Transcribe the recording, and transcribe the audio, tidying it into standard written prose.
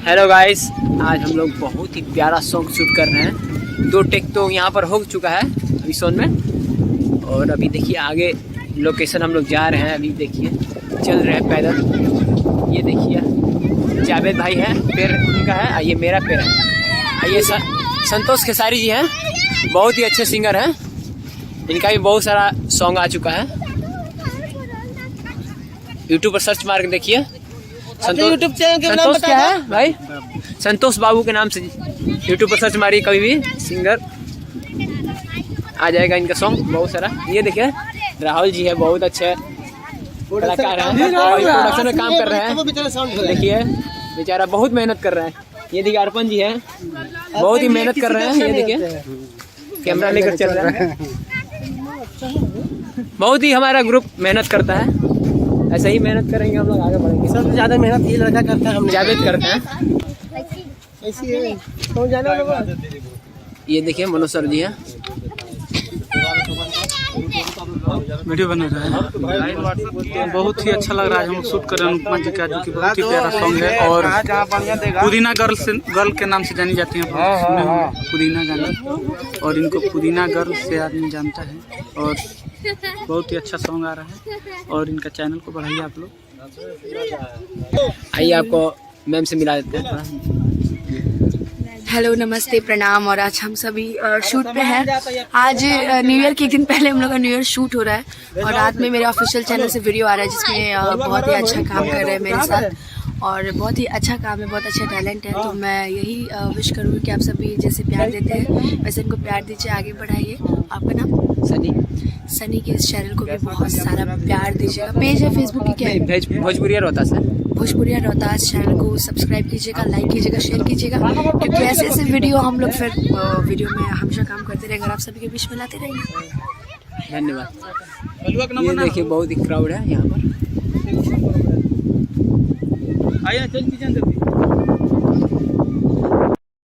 Hello guys, आज हम लोग बहुत ही प्यारा सॉन्ग शूट कर रहे हैं। 2 टेक तो यहाँ पर हो चुका है अभी सोन में, और अभी देखिए आगे लोकेशन हम लोग जा रहे हैं। अभी देखिए चल रहे हैं पैदल। ये देखिए जावेद भाई है, पैर उनका है, ये मेरा पैर है। ये संतोष खेसारी जी हैं, बहुत ही अच्छे सिंगर हैं। इनका भी बहुत सारा सॉन्ग आ चुका है। यूट्यूब पर सर्च मार के देखिए। यूट्यूब चैनल के नाम संतोष बता क्या है भाई? संतोष बाबू के नाम से यूट्यूब पर सर्च मारिए, कभी भी सिंगर आ जाएगा इनका सॉन्ग बहुत सारा। ये देखिए राहुल जी है, बहुत अच्छे कलाकार हैं, प्रोडक्शन में काम कर रहे हैं। देखिए बेचारा बहुत मेहनत कर रहे हैं। ये देखिए अर्पण जी है, बहुत ही मेहनत कर रहे हैं। ये देखिए कैमरा लेकर चल रहा है। बहुत ही हमारा ग्रुप मेहनत करता है। ऐसे ही मेहनत करेंगे हम लोग, आगे बढ़ेंगे। सबसे ज्यादा मेहनत ये लड़का करता है, हम जावेद करते हैं। ऐसी है तो जाना होगा। ये देखिए मनोज सर जी हैं, वीडियो बना रहा है। बहुत ही अच्छा लग रहा है। हम शूट कर रहे हैं अनुपमा जी का, जो कि बहुत ही प्यारा सॉन्ग है। और पुदीना गर्ल के नाम से जानी जाती हैं, पुदीना गाना। और इनको पुदीना गर्ल से आदमी जानता है। और बहुत ही अच्छा सॉन्ग आ रहा है। और इनका चैनल को बढ़ाइए आप लोग। आइए आपको मैम से मिला देते हैं। हेलो, नमस्ते, प्रणाम। और आज हम सभी शूट पे हैं। आज न्यू ईयर के एक दिन पहले हम लोग का न्यू ईयर शूट हो रहा है, और रात में मेरे ऑफिशियल चैनल से वीडियो आ रहा है जिसमें बहुत ही अच्छा काम कर रहे हैं मेरे साथ। और बहुत ही अच्छा काम है, बहुत अच्छा टैलेंट है। तो मैं यही विश करूँगी कि आप सभी जैसे प्यार देते हैं वैसे इनको प्यार दीजिए, आगे बढ़ाइए। आपका नाम? सनी के इस चैनल को भी बहुत सारा प्यार दीजिएगा। पेज है फेसबुक की, क्या है? भोजपुरिया रोहतास है। भोजपुरिया रोहतास चैनल को सब्सक्राइब कीजिएगा, लाइक कीजिएगा, शेयर कीजिएगा, क्योंकि ऐसे ऐसे वीडियो हम लोग फिर वीडियो में हमेशा काम करते रहेंगे और आप सभी के बीच में लाते रहेंगे। धन्यवाद। ये देखिए बहुत ही क्राउड है यहाँ पर। आइए चल